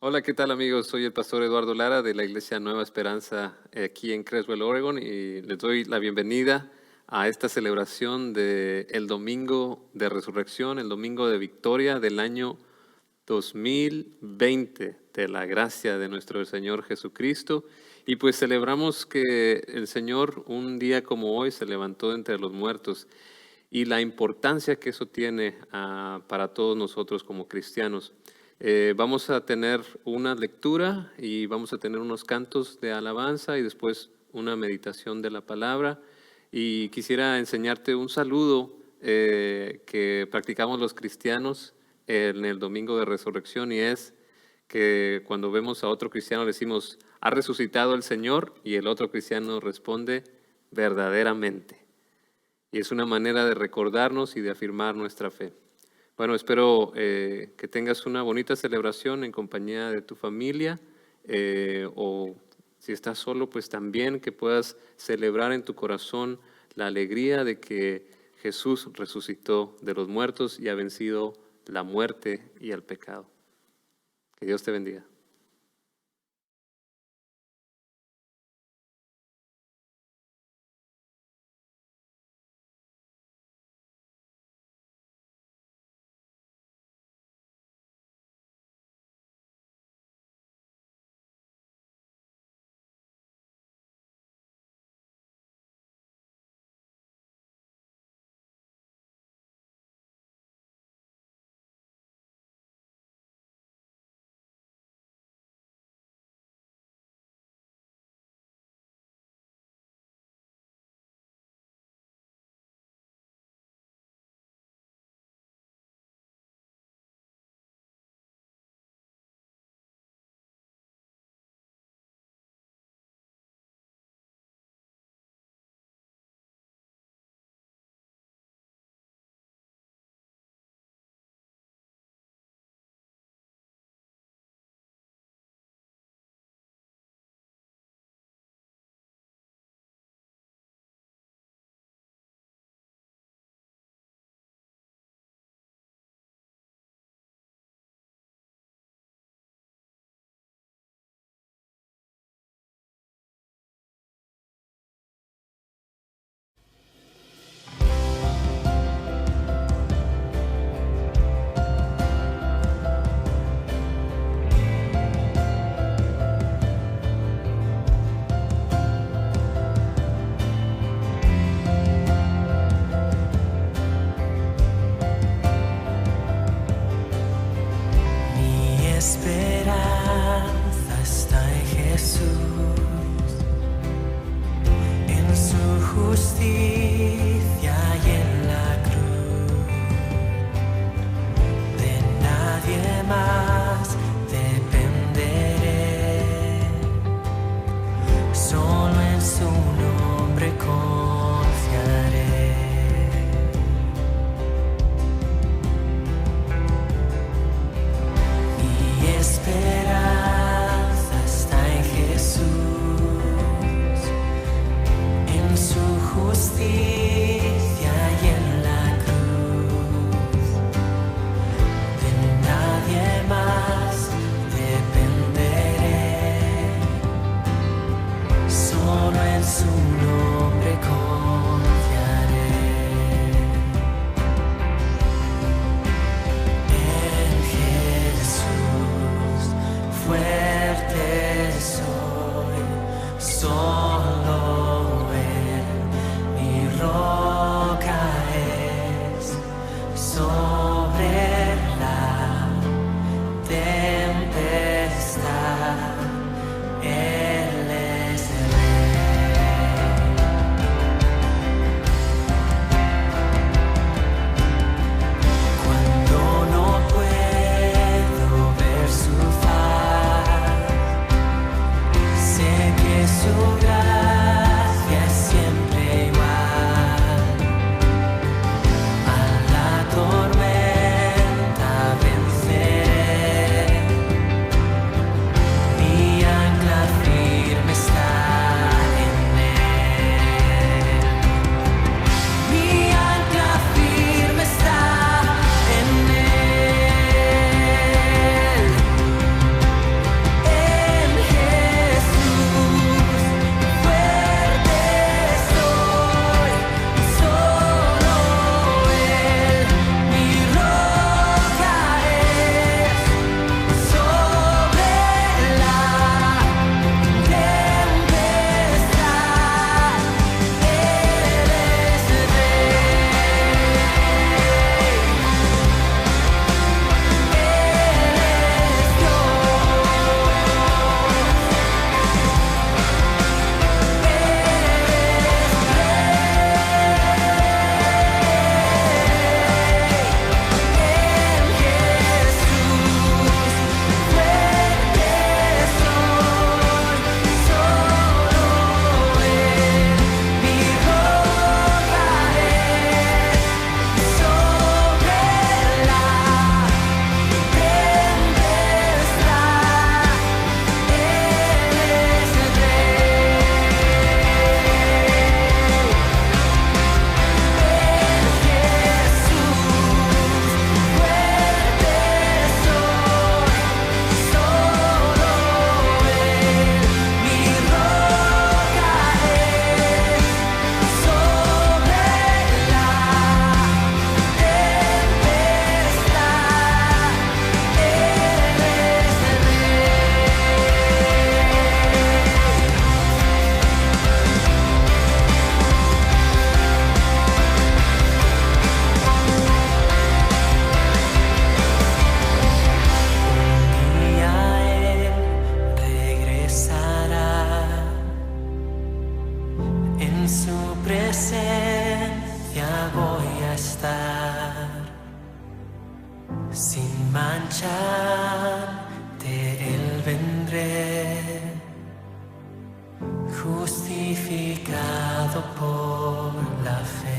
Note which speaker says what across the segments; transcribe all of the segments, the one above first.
Speaker 1: Hola, ¿qué tal amigos? Soy el pastor Eduardo Lara de la Iglesia Nueva Esperanza aquí en Creswell, Oregon, y les doy la bienvenida a esta celebración del Domingo de Resurrección, el Domingo de Victoria del año 2020, de la gracia de nuestro Señor Jesucristo. Y pues celebramos que el Señor un día como hoy se levantó de entre los muertos y la importancia que eso tiene para todos nosotros como cristianos. Vamos a tener una lectura y vamos a tener unos cantos de alabanza y después una meditación de la palabra. Y quisiera enseñarte un saludo que practicamos los cristianos en el Domingo de Resurrección, y es que cuando vemos a otro cristiano le decimos: ¿ha resucitado el Señor? Y el otro cristiano responde: verdaderamente. Y es una manera de recordarnos y de afirmar nuestra fe. Bueno, espero que tengas una bonita celebración en compañía de tu familia, o si estás solo, pues también que puedas celebrar en tu corazón la alegría de que Jesús resucitó de los muertos y ha vencido la muerte y el pecado. Que Dios te bendiga.
Speaker 2: Mi esperanza está en Jesús, en su justicia y en la cruz. De nadie más dependeré, solo en su nombre confiaré. Mi esperanza está en Jesús, en su justicia y salvo por la fe.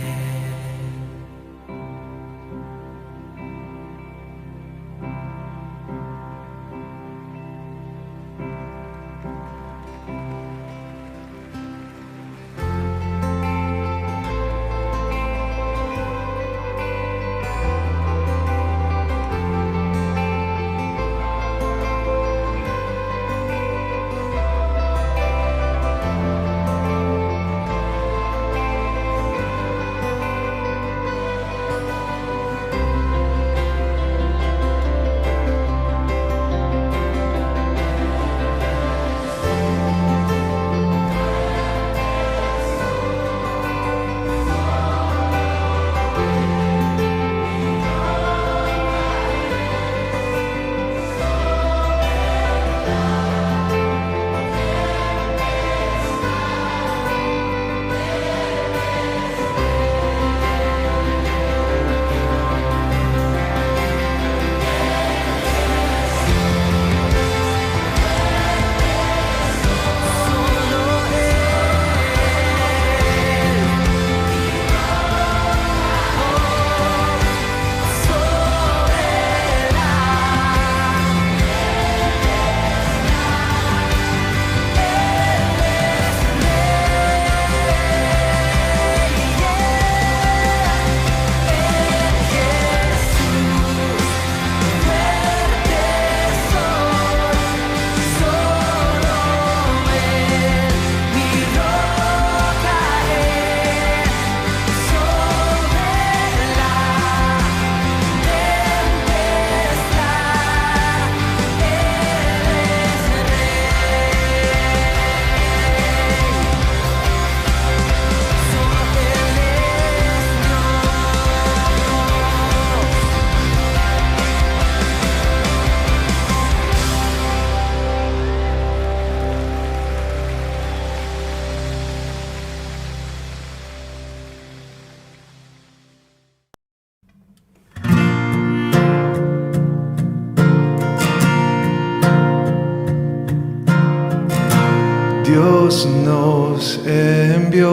Speaker 3: Dios nos envió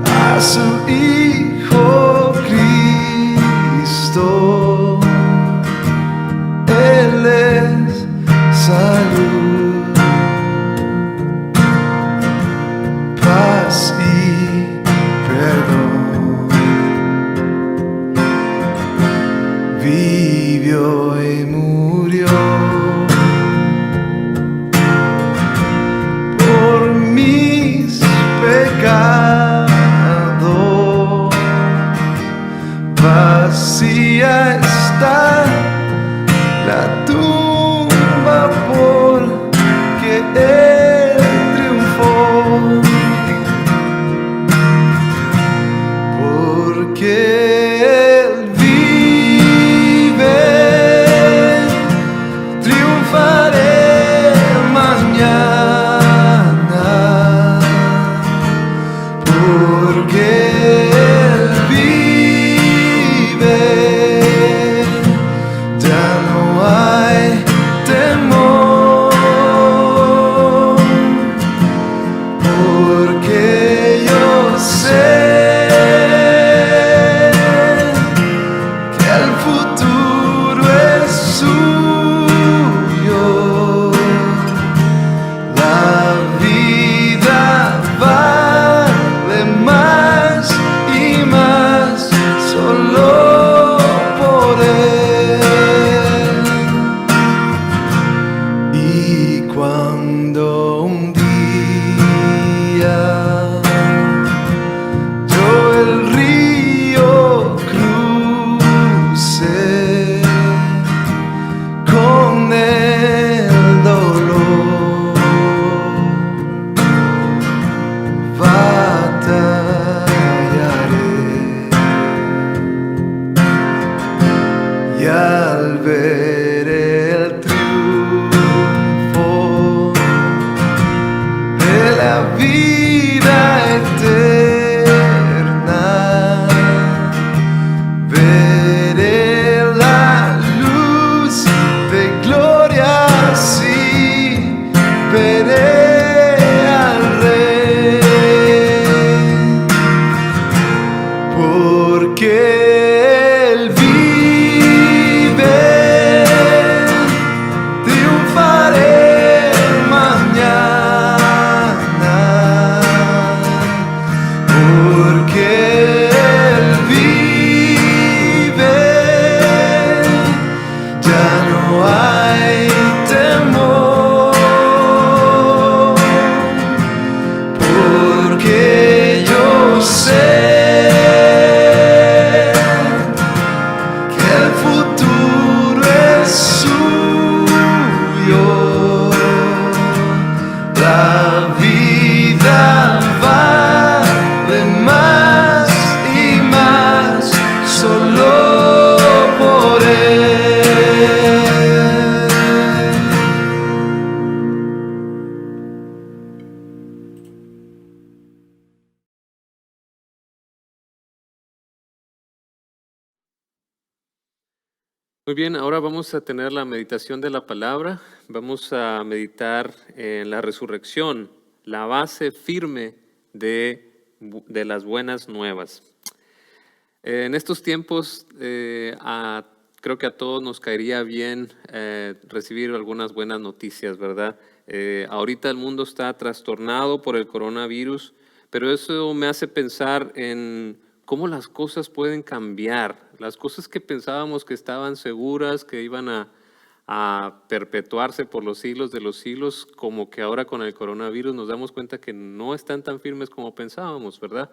Speaker 3: a su Hijo Cristo. Él es salud, paz y perdón. Vivió y murió por mis pecados. Vacía está la tumba porque Él triunfó, porque Él vive. Triunfaré mañana, porque Él vive. Ya no hay temor, porque yo sé que el futuro es suyo. La vida vale más y más solo por Él. Y cuando un día yo el río crucé con el dolor, batallaré, y al ver el triunfo de la vida eterna, veré la luz de gloria, sí, veré
Speaker 1: Muy bien, ahora vamos a tener la meditación de la palabra. Vamos a meditar en la resurrección, la base firme de las buenas nuevas. En estos tiempos, creo que a todos nos caería bien recibir algunas buenas noticias, ¿verdad? Ahorita el mundo está trastornado por el coronavirus, pero eso me hace pensar en cómo las cosas pueden cambiar. Las cosas que pensábamos que estaban seguras, que iban a perpetuarse por los siglos de los siglos, como que ahora con el coronavirus nos damos cuenta que no están tan firmes como pensábamos, ¿verdad?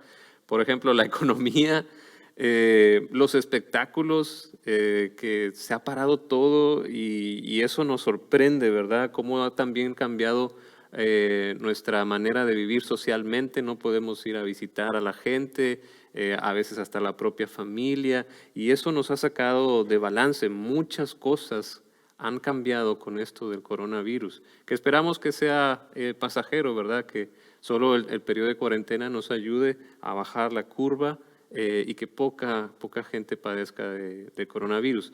Speaker 1: Por ejemplo, la economía, los espectáculos, que se ha parado todo y eso nos sorprende, ¿verdad? Cómo ha también cambiado nuestra manera de vivir socialmente. No podemos ir a visitar a la gente, a veces hasta la propia familia, y eso nos ha sacado de balance. Muchas cosas han cambiado con esto del coronavirus, que esperamos que sea pasajero, ¿verdad? Que solo el periodo de cuarentena nos ayude a bajar la curva y que poca gente padezca de coronavirus.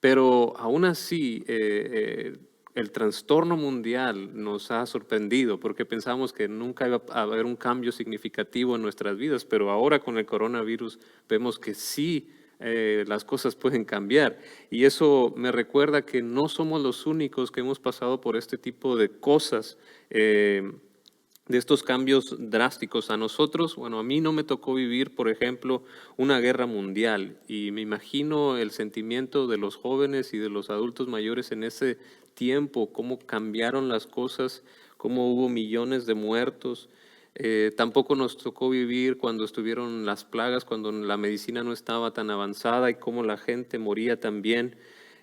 Speaker 1: Pero aún así, el trastorno mundial nos ha sorprendido porque pensamos que nunca iba a haber un cambio significativo en nuestras vidas, pero ahora con el coronavirus vemos que sí, las cosas pueden cambiar. Y eso me recuerda que no somos los únicos que hemos pasado por este tipo de cosas, de estos cambios drásticos. A nosotros, bueno, a mí no me tocó vivir, por ejemplo, una guerra mundial, y me imagino el sentimiento de los jóvenes y de los adultos mayores en ese tiempo, cómo cambiaron las cosas, cómo hubo millones de muertos. Tampoco nos tocó vivir cuando estuvieron las plagas, cuando la medicina no estaba tan avanzada y cómo la gente moría también.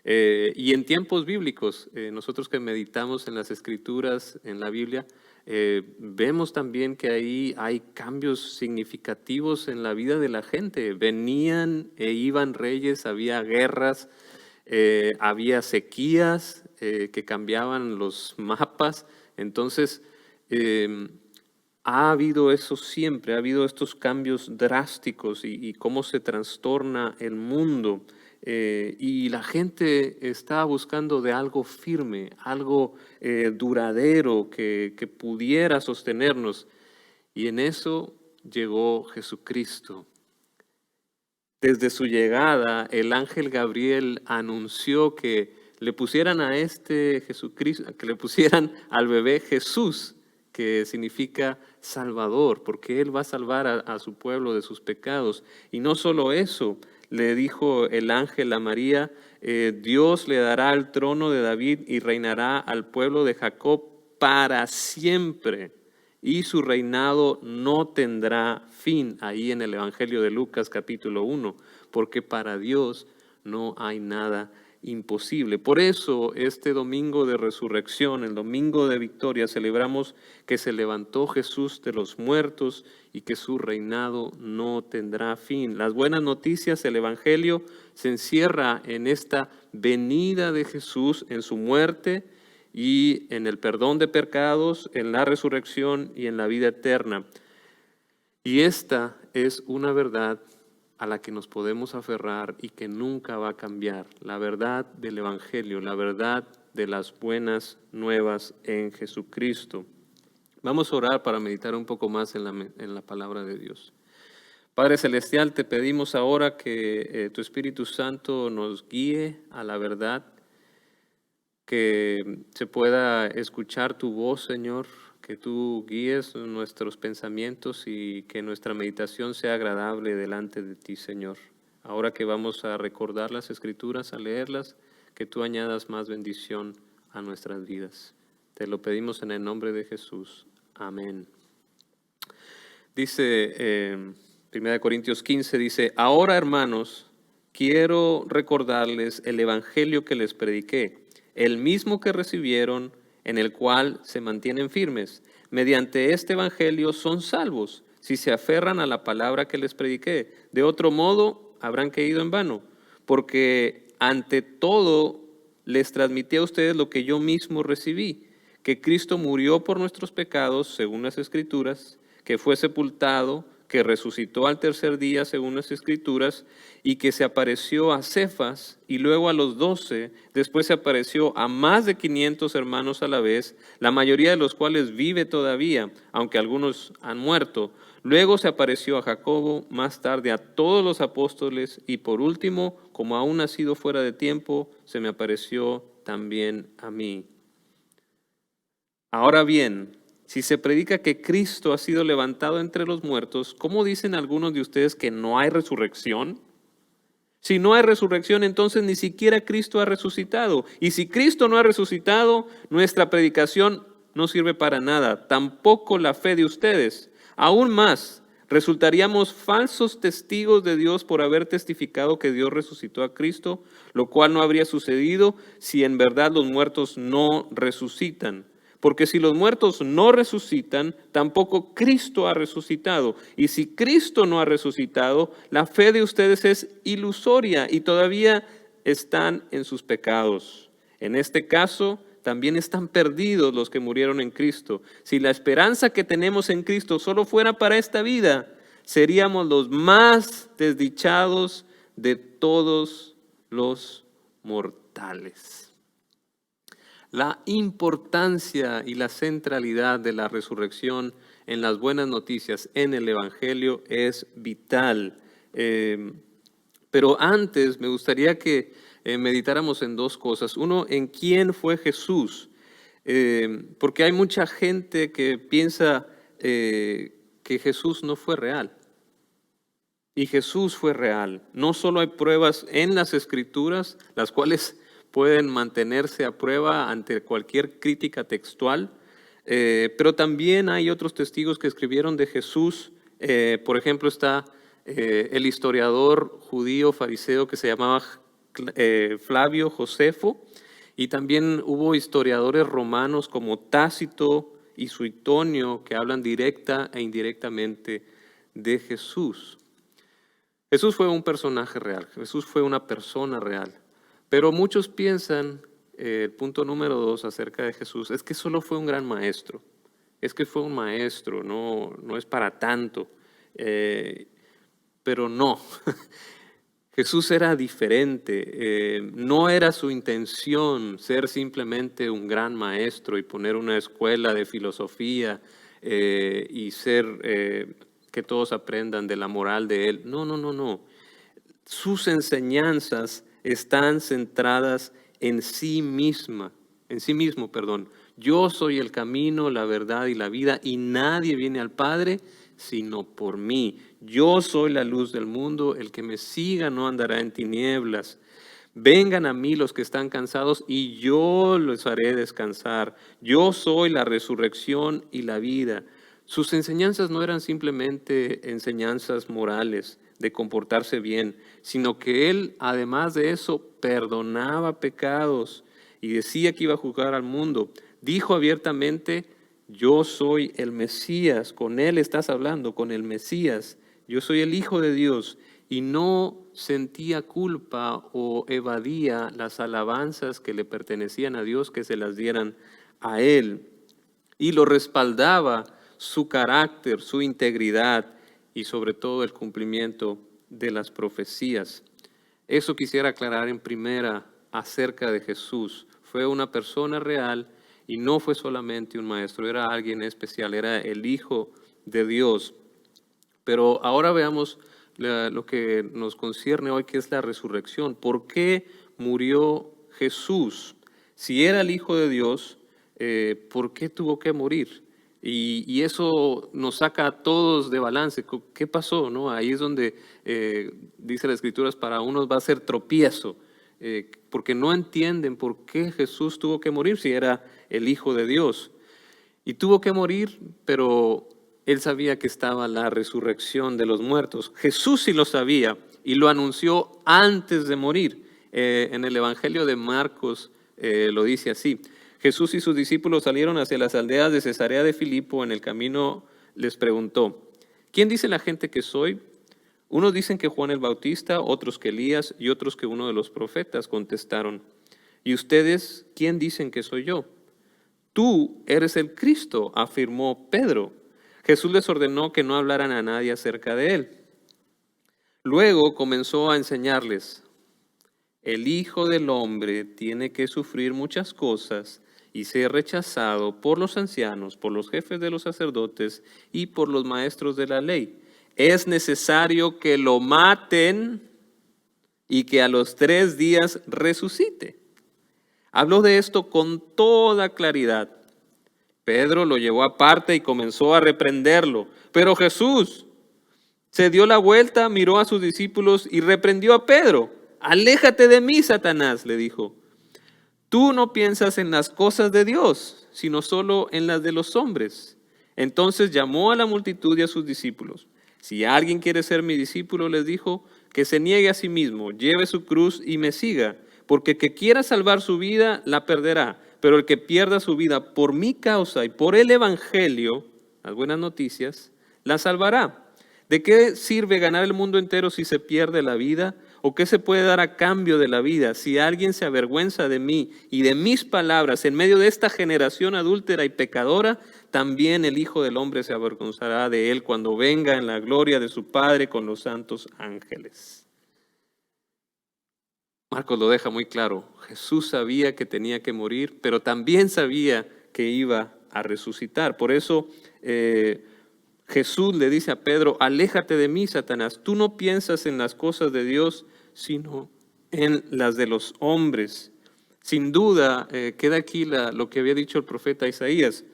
Speaker 1: Y en tiempos bíblicos, nosotros que meditamos en las Escrituras, en la Biblia, vemos también que ahí hay cambios significativos en la vida de la gente. Venían e iban reyes, había guerras, había sequías que cambiaban los mapas. Entonces, ha habido eso siempre, ha habido estos cambios drásticos y cómo se trastorna el mundo. Y la gente está buscando de algo firme, algo duradero que pudiera sostenernos. Y en eso llegó Jesucristo. Desde su llegada, el ángel Gabriel anunció que le pusieran a este Jesucristo, que le pusieran al bebé Jesús, que significa Salvador, porque Él va a salvar a su pueblo de sus pecados. Y no solo eso, le dijo el ángel a María, Dios le dará el trono de David y reinará al pueblo de Jacob para siempre, y su reinado no tendrá fin. Ahí en el Evangelio de Lucas capítulo 1, porque para Dios no hay nada imposible. Por eso este domingo de resurrección, el domingo de victoria, celebramos que se levantó Jesús de los muertos y que su reinado no tendrá fin. Las buenas noticias, el Evangelio se encierra en esta venida de Jesús, en su muerte y en el perdón de pecados, en la resurrección y en la vida eterna. Y esta es una verdad a la que nos podemos aferrar y que nunca va a cambiar, la verdad del Evangelio, la verdad de las buenas nuevas en Jesucristo. Vamos a orar para meditar un poco más en la palabra de Dios. Padre Celestial, te pedimos ahora que tu Espíritu Santo nos guíe a la verdad, que se pueda escuchar tu voz, Señor, que tú guíes nuestros pensamientos y que nuestra meditación sea agradable delante de ti, Señor. Ahora que vamos a recordar las Escrituras, a leerlas, que tú añadas más bendición a nuestras vidas. Te lo pedimos en el nombre de Jesús. Amén. Dice 1 Corintios 15, dice, ahora, hermanos, quiero recordarles el evangelio que les prediqué, el mismo que recibieron, en el cual se mantienen firmes. Mediante este evangelio son salvos, si se aferran a la palabra que les prediqué. De otro modo, habrán caído en vano, porque ante todo les transmití a ustedes lo que yo mismo recibí, que Cristo murió por nuestros pecados, según las Escrituras, que fue sepultado, que resucitó al tercer día según las Escrituras, y que se apareció a Cefas y luego a los 12, después se apareció a más de 500 hermanos a la vez, la mayoría de los cuales vive todavía, aunque algunos han muerto. Luego se apareció a Jacobo, más tarde a todos los apóstoles, y por último, como aún ha sido fuera de tiempo, se me apareció también a mí. Ahora bien, si se predica que Cristo ha sido levantado entre los muertos, ¿cómo dicen algunos de ustedes que no hay resurrección? Si no hay resurrección, entonces ni siquiera Cristo ha resucitado. Y si Cristo no ha resucitado, nuestra predicación no sirve para nada, tampoco la fe de ustedes. Aún más, resultaríamos falsos testigos de Dios por haber testificado que Dios resucitó a Cristo, lo cual no habría sucedido si en verdad los muertos no resucitan. Porque si los muertos no resucitan, tampoco Cristo ha resucitado. Y si Cristo no ha resucitado, la fe de ustedes es ilusoria y todavía están en sus pecados. En este caso, también están perdidos los que murieron en Cristo. Si la esperanza que tenemos en Cristo solo fuera para esta vida, seríamos los más desdichados de todos los mortales. La importancia y la centralidad de la resurrección en las buenas noticias en el Evangelio es vital. Pero antes me gustaría que meditáramos en dos cosas. Uno, en quién fue Jesús. Porque hay mucha gente que piensa que Jesús no fue real. Y Jesús fue real. No solo hay pruebas en las Escrituras, las cuales pueden mantenerse a prueba ante cualquier crítica textual, pero también hay otros testigos que escribieron de Jesús. Por ejemplo, está el historiador judío fariseo que se llamaba Flavio Josefo, y también hubo historiadores romanos como Tácito y Suetonio que hablan directa e indirectamente de Jesús. Jesús fue un personaje real, Jesús fue una persona real. Pero muchos piensan, el punto número 2 acerca de Jesús, es que solo fue un gran maestro. Es que fue un maestro, no es para tanto. Pero no, Jesús era diferente. No era su intención ser simplemente un gran maestro y poner una escuela de filosofía y ser que todos aprendan de la moral de él. No. Sus enseñanzas están centradas en sí mismo. Yo soy el camino, la verdad y la vida, y nadie viene al Padre sino por mí. Yo soy la luz del mundo, el que me siga no andará en tinieblas. Vengan a mí los que están cansados y yo los haré descansar. Yo soy la resurrección y la vida. Sus enseñanzas no eran simplemente enseñanzas morales de comportarse bien, sino que él, además de eso, perdonaba pecados y decía que iba a juzgar al mundo. Dijo abiertamente: yo soy el Mesías. Con él estás hablando, con el Mesías. Yo soy el Hijo de Dios. Y no sentía culpa o evadía las alabanzas que le pertenecían a Dios, que se las dieran a él. Y lo respaldaba su carácter, su integridad y sobre todo el cumplimiento de las profecías. Eso quisiera aclarar en primera acerca de Jesús. Fue una persona real y no fue solamente un maestro, era alguien especial, era el Hijo de Dios. Pero ahora veamos lo que nos concierne hoy, que es la resurrección. ¿Por qué murió Jesús? Si era el Hijo de Dios, ¿por qué tuvo que morir? Y eso nos saca a todos de balance. ¿Qué pasó? ¿No? Ahí es donde dice las Escrituras, para unos va a ser tropiezo, porque no entienden por qué Jesús tuvo que morir si era el Hijo de Dios. Y tuvo que morir, pero él sabía que estaba la resurrección de los muertos. Jesús sí lo sabía y lo anunció antes de morir. En el Evangelio de Marcos lo dice así: Jesús y sus discípulos salieron hacia las aldeas de Cesarea de Filipo. En el camino les preguntó: ¿quién dice la gente que soy? Unos dicen que Juan el Bautista, otros que Elías y otros que uno de los profetas, contestaron. ¿Y ustedes quién dicen que soy yo? Tú eres el Cristo, afirmó Pedro. Jesús les ordenó que no hablaran a nadie acerca de él. Luego comenzó a enseñarles: el Hijo del Hombre tiene que sufrir muchas cosas y ser rechazado por los ancianos, por los jefes de los sacerdotes y por los maestros de la ley. Es necesario que lo maten y que a los 3 días resucite. Habló de esto con toda claridad. Pedro lo llevó aparte y comenzó a reprenderlo. Pero Jesús se dio la vuelta, miró a sus discípulos y reprendió a Pedro. Aléjate de mí, Satanás, le dijo. Tú no piensas en las cosas de Dios, sino solo en las de los hombres. Entonces llamó a la multitud y a sus discípulos. Si alguien quiere ser mi discípulo, les dijo, que se niegue a sí mismo, lleve su cruz y me siga. Porque el que quiera salvar su vida, la perderá. Pero el que pierda su vida por mi causa y por el evangelio, las buenas noticias, la salvará. ¿De qué sirve ganar el mundo entero si se pierde la vida? ¿O qué se puede dar a cambio de la vida si alguien se avergüenza de mí y de mis palabras en medio de esta generación adúltera y pecadora? También el Hijo del Hombre se avergonzará de él cuando venga en la gloria de su Padre con los santos ángeles. Marcos lo deja muy claro. Jesús sabía que tenía que morir, pero también sabía que iba a resucitar. Por eso Jesús le dice a Pedro: aléjate de mí, Satanás. Tú no piensas en las cosas de Dios, sino en las de los hombres. Sin duda, queda aquí lo que había dicho el profeta Isaías.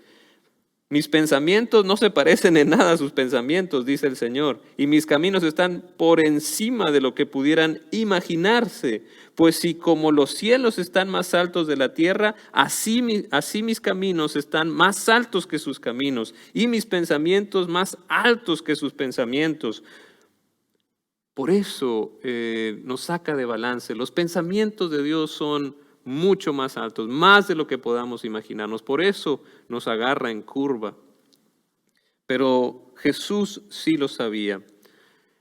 Speaker 1: Mis pensamientos no se parecen en nada a sus pensamientos, dice el Señor, y mis caminos están por encima de lo que pudieran imaginarse. Pues si como los cielos están más altos de la tierra, así mis caminos están más altos que sus caminos, y mis pensamientos más altos que sus pensamientos. Por eso nos saca de balance. Los pensamientos de Dios son mucho más altos, más de lo que podamos imaginarnos. Por eso nos agarra en curva. Pero Jesús sí lo sabía.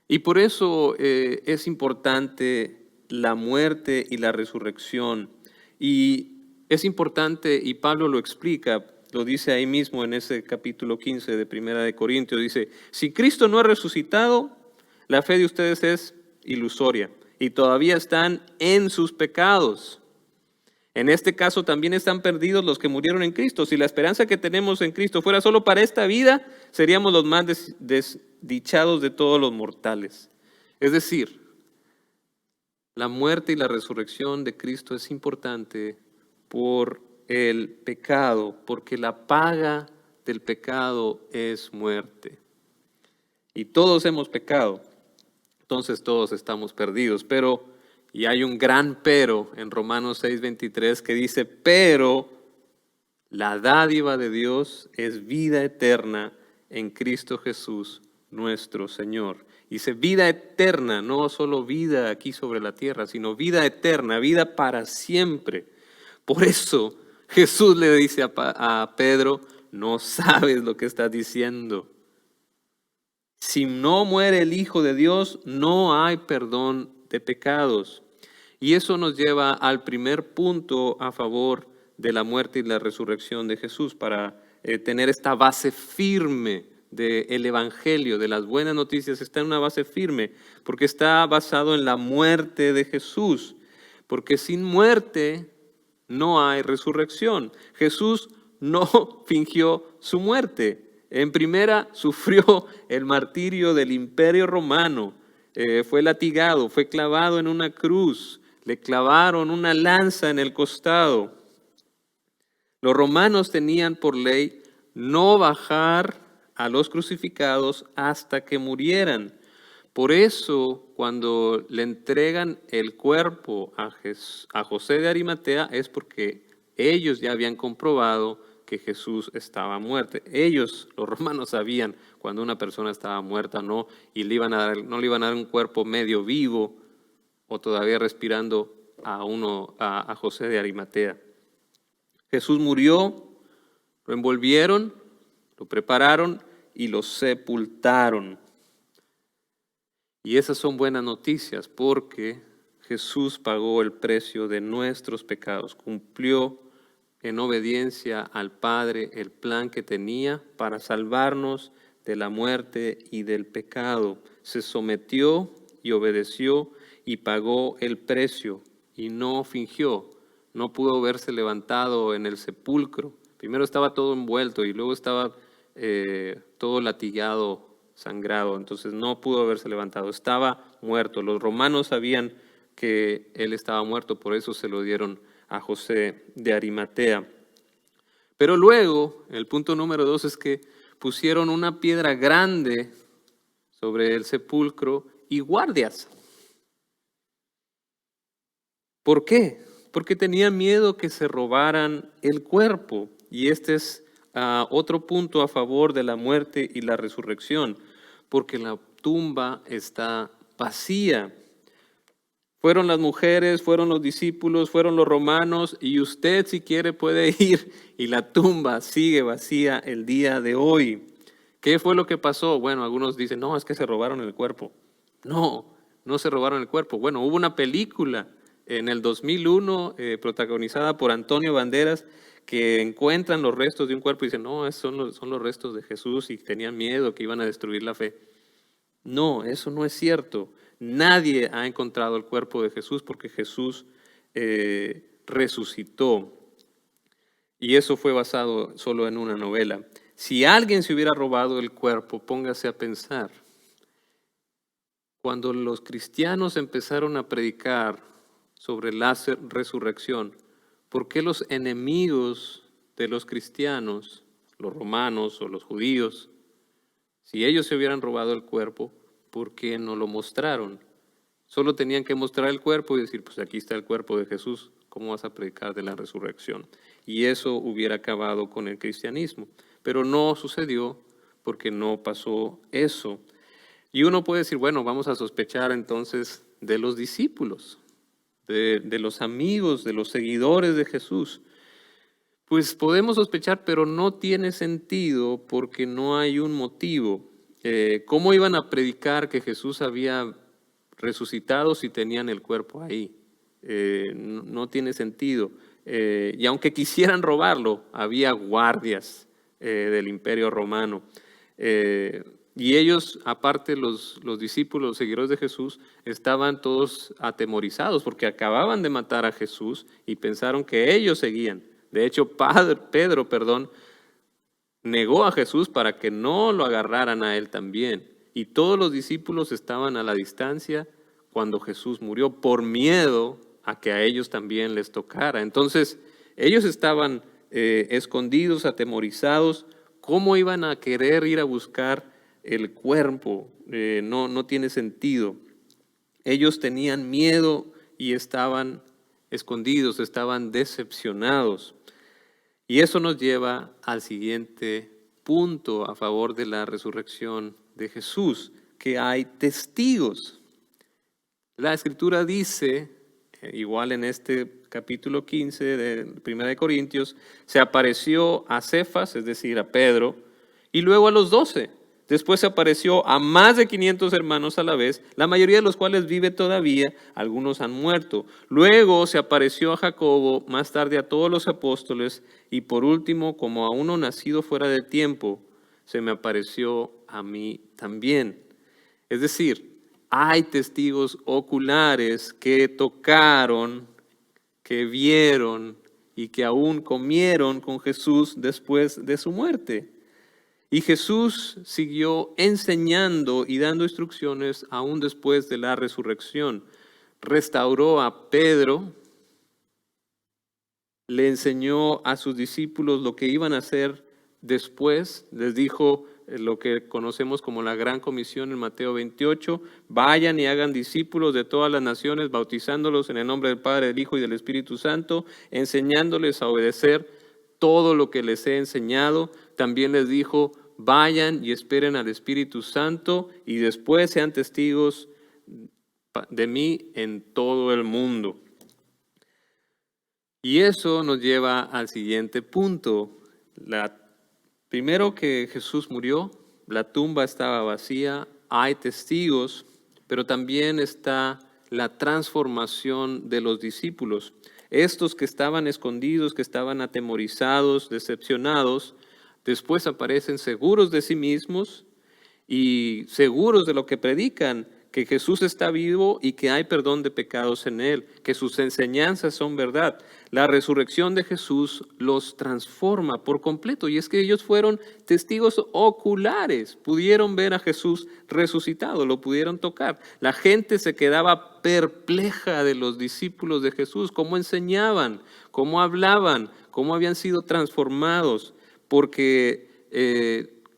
Speaker 1: Y por eso es importante la muerte y la resurrección. Y es importante, y Pablo lo explica, lo dice ahí mismo en ese capítulo 15 de Primera de Corintios, dice: si Cristo no ha resucitado, la fe de ustedes es ilusoria y todavía están en sus pecados. En este caso también están perdidos los que murieron en Cristo. Si la esperanza que tenemos en Cristo fuera solo para esta vida, seríamos los más desdichados de todos los mortales. Es decir, la muerte y la resurrección de Cristo es importante por el pecado, porque la paga del pecado es muerte. Y todos hemos pecado, entonces todos estamos perdidos. Y hay un gran pero en Romanos 6:23 que dice: pero la dádiva de Dios es vida eterna en Cristo Jesús nuestro Señor. Dice vida eterna, no solo vida aquí sobre la tierra, sino vida eterna, vida para siempre. Por eso Jesús le dice a Pedro: no sabes lo que estás diciendo. Si no muere el Hijo de Dios, no hay perdón de pecados. Y eso nos lleva al primer punto a favor de la muerte y la resurrección de Jesús, para tener esta base firme del Evangelio, de las buenas noticias. Está en una base firme, porque está basado en la muerte de Jesús, porque sin muerte no hay resurrección. Jesús no fingió su muerte. En primera, sufrió el martirio del Imperio Romano, fue latigado, fue clavado en una cruz, le clavaron una lanza en el costado. Los romanos tenían por ley no bajar a los crucificados hasta que murieran. Por eso, cuando le entregan el cuerpo a José de Arimatea, es porque ellos ya habían comprobado que Jesús estaba muerto. Ellos, los romanos, sabían cuando una persona estaba muerta, no, y no le iban a dar un cuerpo medio vivo o todavía respirando a José de Arimatea. Jesús murió, lo envolvieron, lo prepararon y lo sepultaron. Y esas son buenas noticias, porque Jesús pagó el precio de nuestros pecados, cumplió en obediencia al Padre el plan que tenía para salvarnos de la muerte y del pecado. Se sometió y obedeció y pagó el precio y no fingió. No pudo verse levantado en el sepulcro. Primero estaba todo envuelto y luego estaba todo latigado, sangrado. Entonces no pudo haberse levantado. Estaba muerto. Los romanos sabían que él estaba muerto, por eso se lo dieron a José de Arimatea. Pero luego, el punto número 2 es que pusieron una piedra grande sobre el sepulcro y guardias. ¿Por qué? Porque tenían miedo que se robaran el cuerpo. Y este es otro punto a favor de la muerte y la resurrección, porque la tumba está vacía. Fueron las mujeres, fueron los discípulos, fueron los romanos, y usted si quiere puede ir, y la tumba sigue vacía el día de hoy. ¿Qué fue lo que pasó? Bueno, algunos dicen, no, es que se robaron el cuerpo. No, no se robaron el cuerpo. Bueno, hubo una película en el 2001 protagonizada por Antonio Banderas, que encuentran los restos de un cuerpo y dicen, no, esos son los restos de Jesús, y tenían miedo que iban a destruir la fe. No, eso no es cierto. Nadie ha encontrado el cuerpo de Jesús porque Jesús resucitó. Y eso fue basado solo en una novela. Si alguien se hubiera robado el cuerpo, póngase a pensar. Cuando los cristianos empezaron a predicar sobre la resurrección, ¿por qué los enemigos de los cristianos, los romanos o los judíos, si ellos se hubieran robado el cuerpo, ¿por qué no lo mostraron? Solo tenían que mostrar el cuerpo y decir, pues aquí está el cuerpo de Jesús, ¿cómo vas a predicar de la resurrección? Y eso hubiera acabado con el cristianismo. Pero no sucedió porque no pasó eso. Y uno puede decir, bueno, vamos a sospechar entonces de los discípulos, de los amigos, de los seguidores de Jesús. Pues podemos sospechar, pero no tiene sentido porque no hay un motivo. ¿Cómo iban a predicar que Jesús había resucitado si tenían el cuerpo ahí? No tiene sentido. Y aunque quisieran robarlo, había guardias del Imperio Romano. Y ellos, aparte los discípulos, los seguidores de Jesús, estaban todos atemorizados porque acababan de matar a Jesús y pensaron que ellos seguían. De hecho, Pedro, negó a Jesús para que no lo agarraran a él también. Y todos los discípulos estaban a la distancia cuando Jesús murió por miedo a que a ellos también les tocara. Entonces, ellos estaban escondidos, atemorizados. ¿Cómo iban a querer ir a buscar el cuerpo? No tiene sentido. Ellos tenían miedo y estaban escondidos, estaban decepcionados. Y eso nos lleva al siguiente punto a favor de la resurrección de Jesús, que hay testigos. La Escritura dice, igual en este capítulo 15 de 1 Corintios, se apareció a Cefas, es decir, a Pedro, y luego a los 12. Después se apareció a más de 500 hermanos a la vez, la mayoría de los cuales vive todavía, algunos han muerto. Luego se apareció a Jacobo, más tarde a todos los apóstoles, y por último, como a uno nacido fuera de tiempo, se me apareció a mí también. Es decir, hay testigos oculares que tocaron, que vieron y que aún comieron con Jesús después de su muerte. Y Jesús siguió enseñando y dando instrucciones aún después de la resurrección. Restauró a Pedro, le enseñó a sus discípulos lo que iban a hacer después. Les dijo lo que conocemos como la Gran Comisión en Mateo 28. Vayan y hagan discípulos de todas las naciones, bautizándolos en el nombre del Padre, del Hijo y del Espíritu Santo, enseñándoles a obedecer todo lo que les he enseñado. También les dijo, vayan y esperen al Espíritu Santo y después sean testigos de mí en todo el mundo. Y eso nos lleva al siguiente punto. Primero que Jesús murió, la tumba estaba vacía, hay testigos, pero también está la transformación de los discípulos. Estos que estaban escondidos, que estaban atemorizados, decepcionados, después aparecen seguros de sí mismos y seguros de lo que predican, que Jesús está vivo y que hay perdón de pecados en Él, que sus enseñanzas son verdad. La resurrección de Jesús los transforma por completo, y es que ellos fueron testigos oculares, pudieron ver a Jesús resucitado, lo pudieron tocar. La gente se quedaba perpleja de los discípulos de Jesús, cómo enseñaban, cómo hablaban, cómo habían sido transformados, porque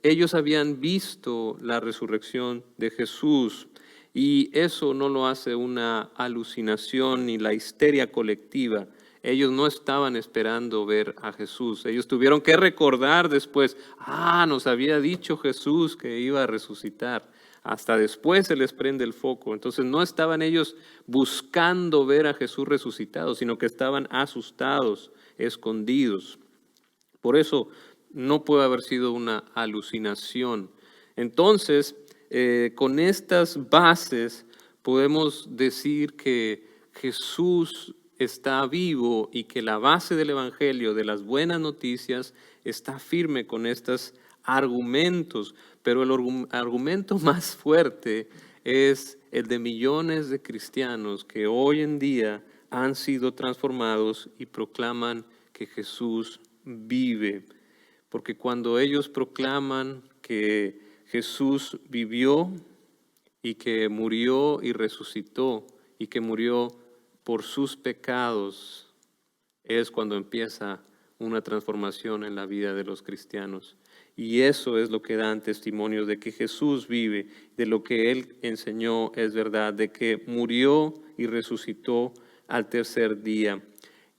Speaker 1: ellos habían visto la resurrección de Jesús. Y eso no lo hace una alucinación ni la histeria colectiva. Ellos no estaban esperando ver a Jesús. Ellos tuvieron que recordar después, nos había dicho Jesús que iba a resucitar. Hasta después se les prende el foco. Entonces no estaban ellos buscando ver a Jesús resucitado, sino que estaban asustados, escondidos. Por eso no puede haber sido una alucinación. Entonces, con estas bases podemos decir que Jesús está vivo y que la base del Evangelio, de las buenas noticias, está firme con estos argumentos. Pero el argumento más fuerte es el de millones de cristianos que hoy en día han sido transformados y proclaman que Jesús vive. Porque cuando ellos proclaman que Jesús vivió y que murió y resucitó y que murió por sus pecados, es cuando empieza una transformación en la vida de los cristianos. Y eso es lo que dan testimonio de que Jesús vive, de lo que Él enseñó es verdad, de que murió y resucitó al tercer día.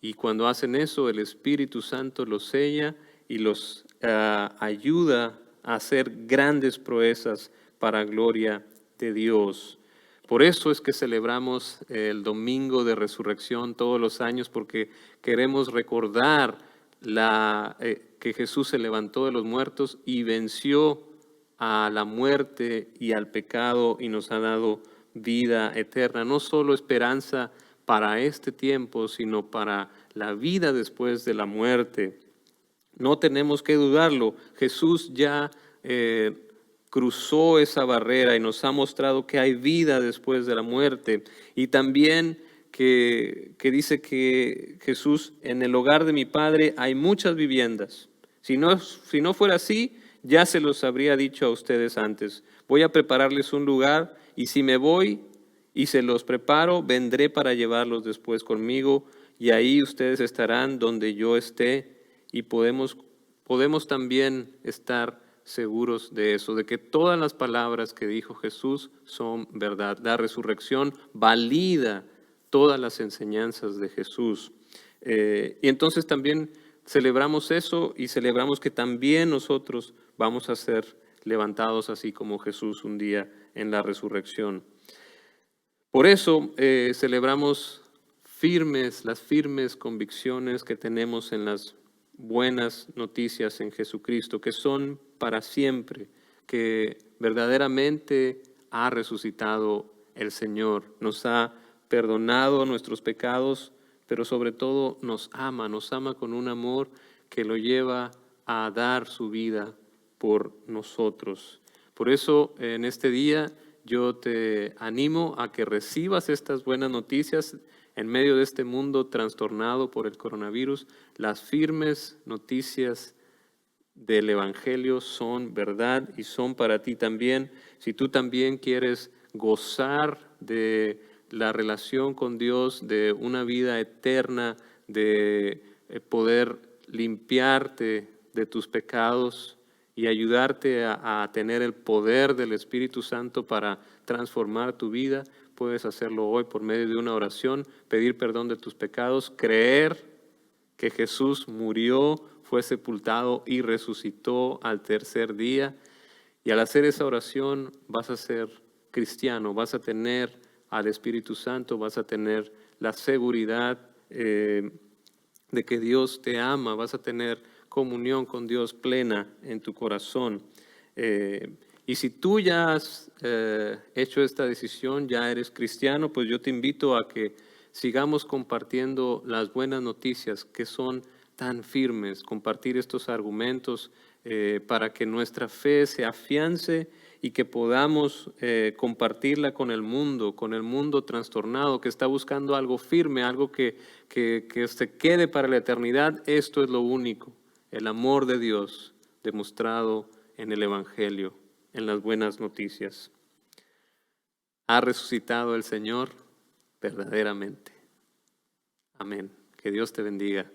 Speaker 1: Y cuando hacen eso, el Espíritu Santo los sella y los ayuda a hacer grandes proezas para gloria de Dios. Por eso es que celebramos el Domingo de Resurrección todos los años, porque queremos recordar que Jesús se levantó de los muertos y venció a la muerte y al pecado y nos ha dado vida eterna. No solo esperanza para este tiempo, sino para la vida después de la muerte. No tenemos que dudarlo. Jesús ya cruzó esa barrera y nos ha mostrado que hay vida después de la muerte. Y también que dice que Jesús, en el hogar de mi Padre hay muchas viviendas. Si no fuera así, ya se los habría dicho a ustedes antes. Voy a prepararles un lugar, y si me voy y se los preparo, vendré para llevarlos después conmigo, y ahí ustedes estarán donde yo esté. Y podemos también estar seguros de eso, de que todas las palabras que dijo Jesús son verdad. La resurrección valida todas las enseñanzas de Jesús. Y entonces también celebramos eso, y celebramos que también nosotros vamos a ser levantados así como Jesús un día en la resurrección. Por eso celebramos las firmes convicciones que tenemos en las buenas noticias en Jesucristo, que son para siempre, que verdaderamente ha resucitado el Señor, nos ha perdonado nuestros pecados, pero sobre todo nos ama con un amor que lo lleva a dar su vida por nosotros. Por eso en este día yo te animo a que recibas estas buenas noticias en medio de este mundo trastornado por el coronavirus. Las firmes noticias del Evangelio son verdad y son para ti también. Si tú también quieres gozar de la relación con Dios, de una vida eterna, de poder limpiarte de tus pecados y ayudarte a tener el poder del Espíritu Santo para transformar tu vida, puedes hacerlo hoy por medio de una oración, pedir perdón de tus pecados, creer que Jesús murió, fue sepultado y resucitó al tercer día. Y al hacer esa oración vas a ser cristiano, vas a tener al Espíritu Santo, vas a tener la seguridad de que Dios te ama, vas a tener comunión con Dios plena en tu corazón. Y si tú ya has hecho esta decisión, ya eres cristiano, pues yo te invito a que sigamos compartiendo las buenas noticias que son tan firmes, compartir estos argumentos para que nuestra fe se afiance y que podamos compartirla con el mundo trastornado que está buscando algo firme, algo que se quede para la eternidad. Esto es lo único, el amor de Dios demostrado en el Evangelio, en las buenas noticias. Ha resucitado el Señor verdaderamente. Amén. Que Dios te bendiga.